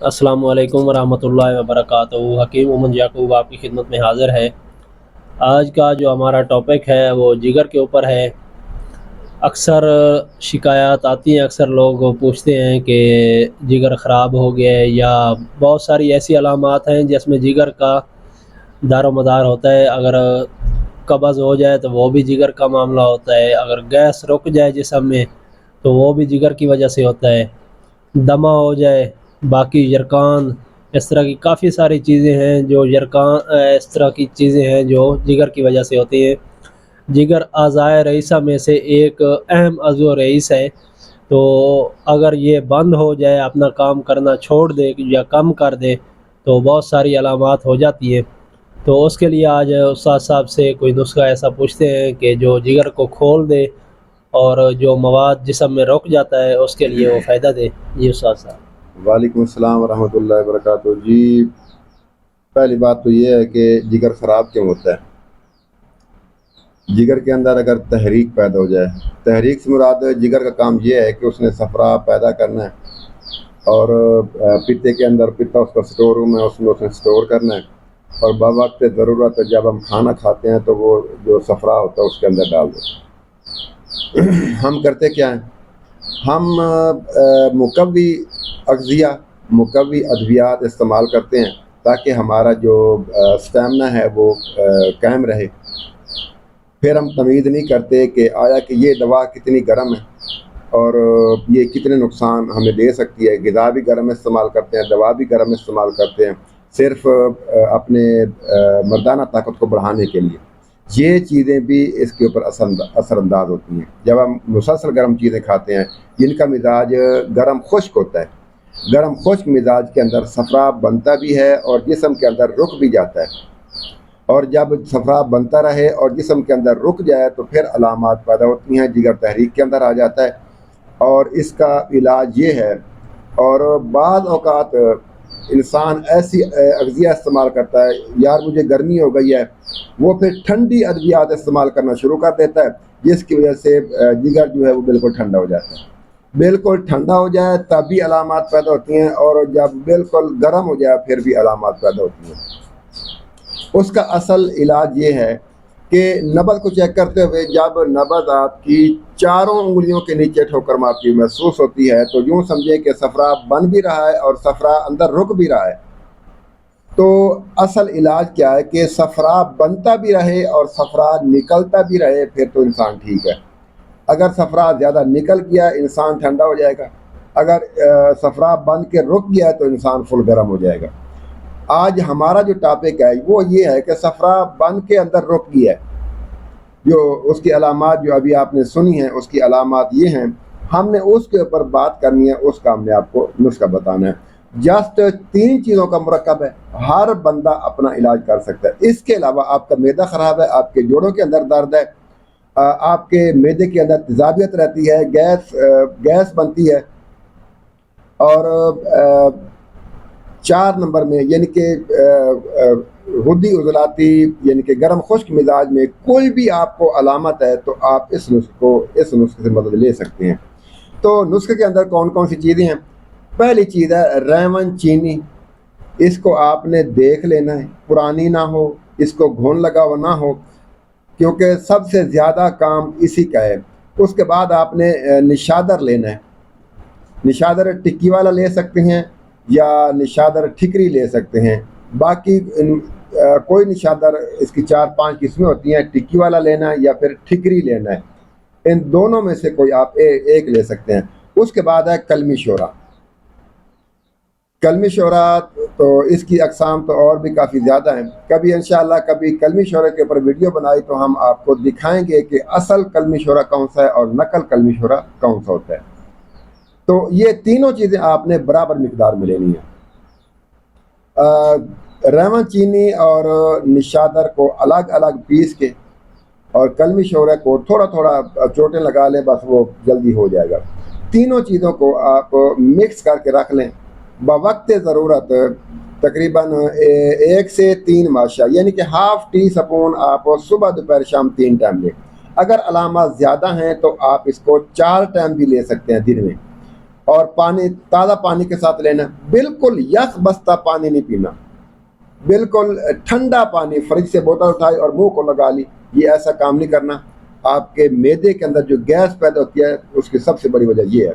السلام علیکم ورحمۃ اللہ وبرکاتہ۔ حکیم امن یعقوب آپ کی خدمت میں حاضر ہے۔ آج کا جو ہمارا ٹاپک ہے وہ جگر کے اوپر ہے۔ اکثر شکایات آتی ہیں، اکثر لوگ پوچھتے ہیں کہ جگر خراب ہو گیا ہے، یا بہت ساری ایسی علامات ہیں جس میں جگر کا دار و مدار ہوتا ہے۔ اگر قبض ہو جائے تو وہ بھی جگر کا معاملہ ہوتا ہے، اگر گیس رک جائے جسم میں تو وہ بھی جگر کی وجہ سے ہوتا ہے، دمہ ہو جائے، باقی یرکان، اس طرح کی کافی ساری چیزیں ہیں جو یرکان، اس طرح کی چیزیں ہیں جو جگر کی وجہ سے ہوتی ہیں۔ جگر اعضائے رئیسہ میں سے ایک اہم عضو رئیس ہے، تو اگر یہ بند ہو جائے، اپنا کام کرنا چھوڑ دے یا کم کر دے تو بہت ساری علامات ہو جاتی ہیں۔ تو اس کے لیے آج استاد صاحب سے کوئی نسخہ ایسا پوچھتے ہیں کہ جو جگر کو کھول دے اور جو مواد جسم میں رک جاتا ہے اس کے لیے وہ فائدہ دے۔ جی استاد صاحب۔ وعلیکم السلام ورحمۃ اللہ وبرکاتہ۔ جی، پہلی بات تو یہ ہے کہ جگر خراب کیوں ہوتا ہے؟ جگر کے اندر اگر تحریک پیدا ہو جائے، تحریک سے مراد جگر کا کام یہ ہے کہ اس نے صفرا پیدا کرنا ہے، اور پتے کے اندر پتا اس کا سٹور روم ہے، اس میں اسے سٹور کرنا ہے، اور بوقت ضرورت جب ہم کھانا کھاتے ہیں تو وہ جو صفرا ہوتا ہے اس کے اندر ڈال دیتے ہیں۔ ہم کرتے کیا ہیں؟ ہم مقوی اغذیہ، مقوی ادویات استعمال کرتے ہیں تاکہ ہمارا جو اسٹیمنا ہے وہ قائم رہے۔ پھر ہم تمیز نہیں کرتے کہ آیا کہ یہ دوا کتنی گرم ہے اور یہ کتنے نقصان ہمیں دے سکتی ہے۔ غذا بھی گرم استعمال کرتے ہیں، دوا بھی گرم استعمال کرتے ہیں، صرف اپنے مردانہ طاقت کو بڑھانے کے لیے۔ یہ چیزیں بھی اس کے اوپر اثر انداز ہوتی ہیں۔ جب ہم مسلسل گرم چیزیں کھاتے ہیں جن کا مزاج گرم خشک ہوتا ہے، گرم خشک مزاج کے اندر صفرا بنتا بھی ہے اور جسم کے اندر رک بھی جاتا ہے، اور جب صفرا بنتا رہے اور جسم کے اندر رک جائے تو پھر علامات پیدا ہوتی ہیں، جگر تحریک کے اندر آ جاتا ہے، اور اس کا علاج یہ ہے۔ اور بعض اوقات انسان ایسی اغذیہ استعمال کرتا ہے، یار مجھے گرمی ہو گئی ہے، وہ پھر ٹھنڈی ادویات استعمال کرنا شروع کر دیتا ہے، جس کی وجہ سے جگر جو ہے وہ بالکل ٹھنڈا ہو جاتا ہے۔ بالکل ٹھنڈا ہو جائے تب بھی علامات پیدا ہوتی ہیں، اور جب بالکل گرم ہو جائے پھر بھی علامات پیدا ہوتی ہیں۔ اس کا اصل علاج یہ ہے کہ نبض کو چیک کرتے ہوئے جب نبض آپ کی چاروں انگلیوں کے نیچے ٹھوکر مارتی ہوئی محسوس ہوتی ہے تو یوں سمجھے کہ صفرا بن بھی رہا ہے اور صفرا اندر رک بھی رہا ہے۔ تو اصل علاج کیا ہے کہ صفرا بنتا بھی رہے اور صفرا نکلتا بھی رہے، پھر تو انسان ٹھیک ہے۔ اگر صفرا زیادہ نکل گیا انسان ٹھنڈا ہو جائے گا، اگر صفرا بن کے رک گیا تو انسان فل گرم ہو جائے گا۔ آج ہمارا جو ٹاپک ہے وہ یہ ہے کہ صفرا بن کے اندر رک گیا ہے، جو اس کی علامات جو ابھی آپ نے سنی ہیں اس کی علامات یہ ہیں، ہم نے اس کے اوپر بات کرنی ہے، اس کا ہم نے آپ کو نسخہ بتانا ہے۔ جسٹ 3 چیزوں کا مرکب ہے، ہر بندہ اپنا علاج کر سکتا ہے۔ اس کے علاوہ آپ کا معدہ خراب ہے، آپ کے جوڑوں کے اندر درد ہے، آپ کے معدے کے اندر تیزابیت رہتی ہے، گیس بنتی ہے، اور 4 نمبر میں یعنی کہ غدی عضلاتی یعنی کہ گرم خشک مزاج میں کوئی بھی آپ کو علامت ہے تو آپ اس نسخے سے مدد لے سکتے ہیں۔ تو نسخے کے اندر کون کون سی چیزیں ہیں؟ پہلی چیز ہے ریون چینی، اس کو آپ نے دیکھ لینا ہے، پرانی نہ ہو، اس کو گھن لگا ہوا نہ ہو، کیونکہ سب سے زیادہ کام اسی کا ہے۔ اس کے بعد آپ نے نشادر لینا ہے، نشادر ٹکی والا لے سکتے ہیں یا نشادر ٹھکری لے سکتے ہیں، باقی کوئی نشادر، اس کی 4-5 قسمیں ہوتی ہیں، ٹکی والا لینا ہے یا پھر ٹھکری لینا ہے، ان دونوں میں سے کوئی آپ ایک لے سکتے ہیں۔ اس کے بعد ہے کلمی شورا۔ کلمی شورا تو اس کی اقسام تو اور بھی کافی زیادہ ہیں، کبھی انشاءاللہ کبھی کلمی شورا کے اوپر ویڈیو بنائی تو ہم آپ کو دکھائیں گے کہ اصل کلمی شورا کون سا ہے اور نقل کلمی شورا کون سا ہوتا ہے۔ تو یہ تینوں چیزیں آپ نے برابر مقدار میں لینی ہیں۔ ریون چینی اور نشادر کو الگ الگ پیس کے اور کلمی شورا کو تھوڑا تھوڑا چوٹیں لگا لیں، بس وہ جلدی ہو جائے گا۔ تینوں چیزوں کو آپ مکس کر کے رکھ لیں، بوقت ضرورت تقریباً 1 سے 3 ماشا یعنی کہ ½ ٹی اسپون آپ صبح دوپہر شام 3 ٹائم لیں۔ اگر علامات زیادہ ہیں تو آپ اس کو 4 ٹائم بھی لے سکتے ہیں دن میں، اور پانی تازہ پانی کے ساتھ لینا. بالکل یخ بستہ پانی نہیں پینا, بالکل ٹھنڈا پانی فریج سے بوتل اٹھائی اور منہ کو لگا لی, یہ ایسا کام نہیں کرنا. آپ کے معدے کے اندر جو گیس پیدا ہوتی ہے اس کی سب سے بڑی وجہ یہ ہے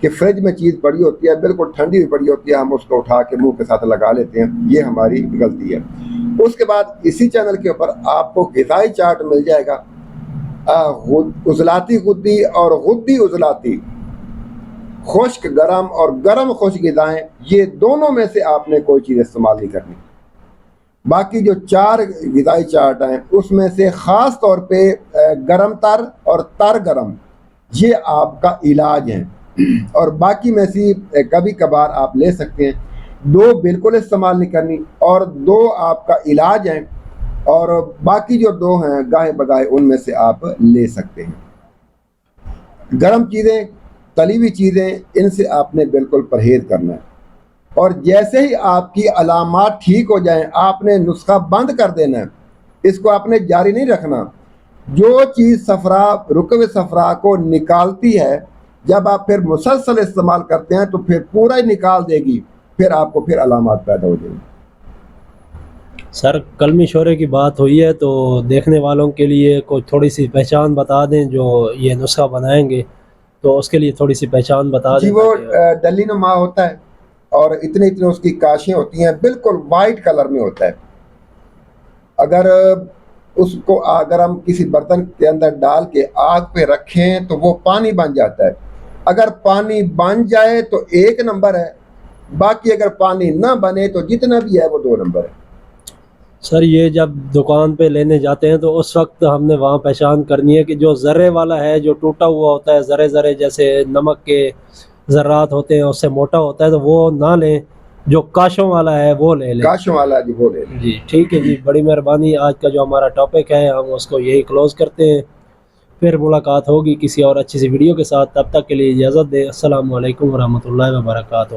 کہ فریج میں چیز پڑی ہوتی ہے, بالکل ٹھنڈی ہوئی پڑی ہوتی ہے, ہم اس کو اٹھا کے منہ کے ساتھ لگا لیتے ہیں, یہ ہماری غلطی ہے. اس کے بعد اسی چینل کے اوپر آپ کو غذائی چارٹ مل جائے گا, عضلاتی غدی اور غدی عضلاتی, خشک گرم اور گرم خشک غذائیں, یہ دونوں میں سے آپ نے کوئی چیز استعمال نہیں کرنی. باقی جو 4 غذائی چارٹ ہیں اس میں سے خاص طور پہ گرم تر اور تر گرم یہ آپ کا علاج ہیں, اور باقی میں سے کبھی کبھار آپ لے سکتے ہیں. 2 بالکل استعمال نہیں کرنی اور 2 آپ کا علاج ہیں, اور باقی جو 2 ہیں گاہے بگاہے ان میں سے آپ لے سکتے ہیں. گرم چیزیں, تلی ہوئی چیزیں, ان سے آپ نے بالکل پرہیز کرنا ہے, اور جیسے ہی آپ کی علامات ٹھیک ہو جائیں آپ نے نسخہ بند کر دینا ہے, اس کو آپ نے جاری نہیں رکھنا. جو چیز صفرا رکو صفرا کو نکالتی ہے جب آپ پھر مسلسل استعمال کرتے ہیں تو پھر پورا ہی نکال دے گی, پھر آپ کو پھر علامات پیدا ہو جائیں گی. سر قلمی شورے کی بات ہوئی ہے تو دیکھنے والوں کے لیے کوئی تھوڑی سی پہچان بتا دیں, جو یہ نسخہ بنائیں گے تو اس کے لیے تھوڑی سی پہچان بتا دیں. جی وہ ڈلی نما ہوتا ہے اور اتنے اس کی کاشیں ہوتی ہیں, بالکل وائٹ کلر میں ہوتا ہے. اگر ہم کسی برتن کے اندر ڈال کے آگ پہ رکھیں تو وہ پانی بن جاتا ہے. اگر پانی بن جائے تو 1 نمبر ہے, باقی اگر پانی نہ بنے تو جتنا بھی ہے وہ 2 نمبر ہے. سر یہ جب دکان پہ لینے جاتے ہیں تو اس وقت ہم نے وہاں پہچان کرنی ہے کہ جو ذرے والا ہے, جو ٹوٹا ہوا ہوتا ہے, ذرے ذرے جیسے نمک کے ذرات ہوتے ہیں اس سے موٹا ہوتا ہے, تو وہ نہ لیں, جو کاشوں والا ہے وہ لے لیں. کاشوں والا جی وہ لے لیں. جی ٹھیک ہے جی, بڑی مہربانی. آج کا جو ہمارا ٹاپک ہے ہم اس کو یہی کلوز کرتے ہیں, پھر ملاقات ہوگی کسی اور اچھی سی ویڈیو کے ساتھ. تب تک کے لیے اجازت دیں. السلام علیکم ورحمۃ اللہ وبرکاتہ.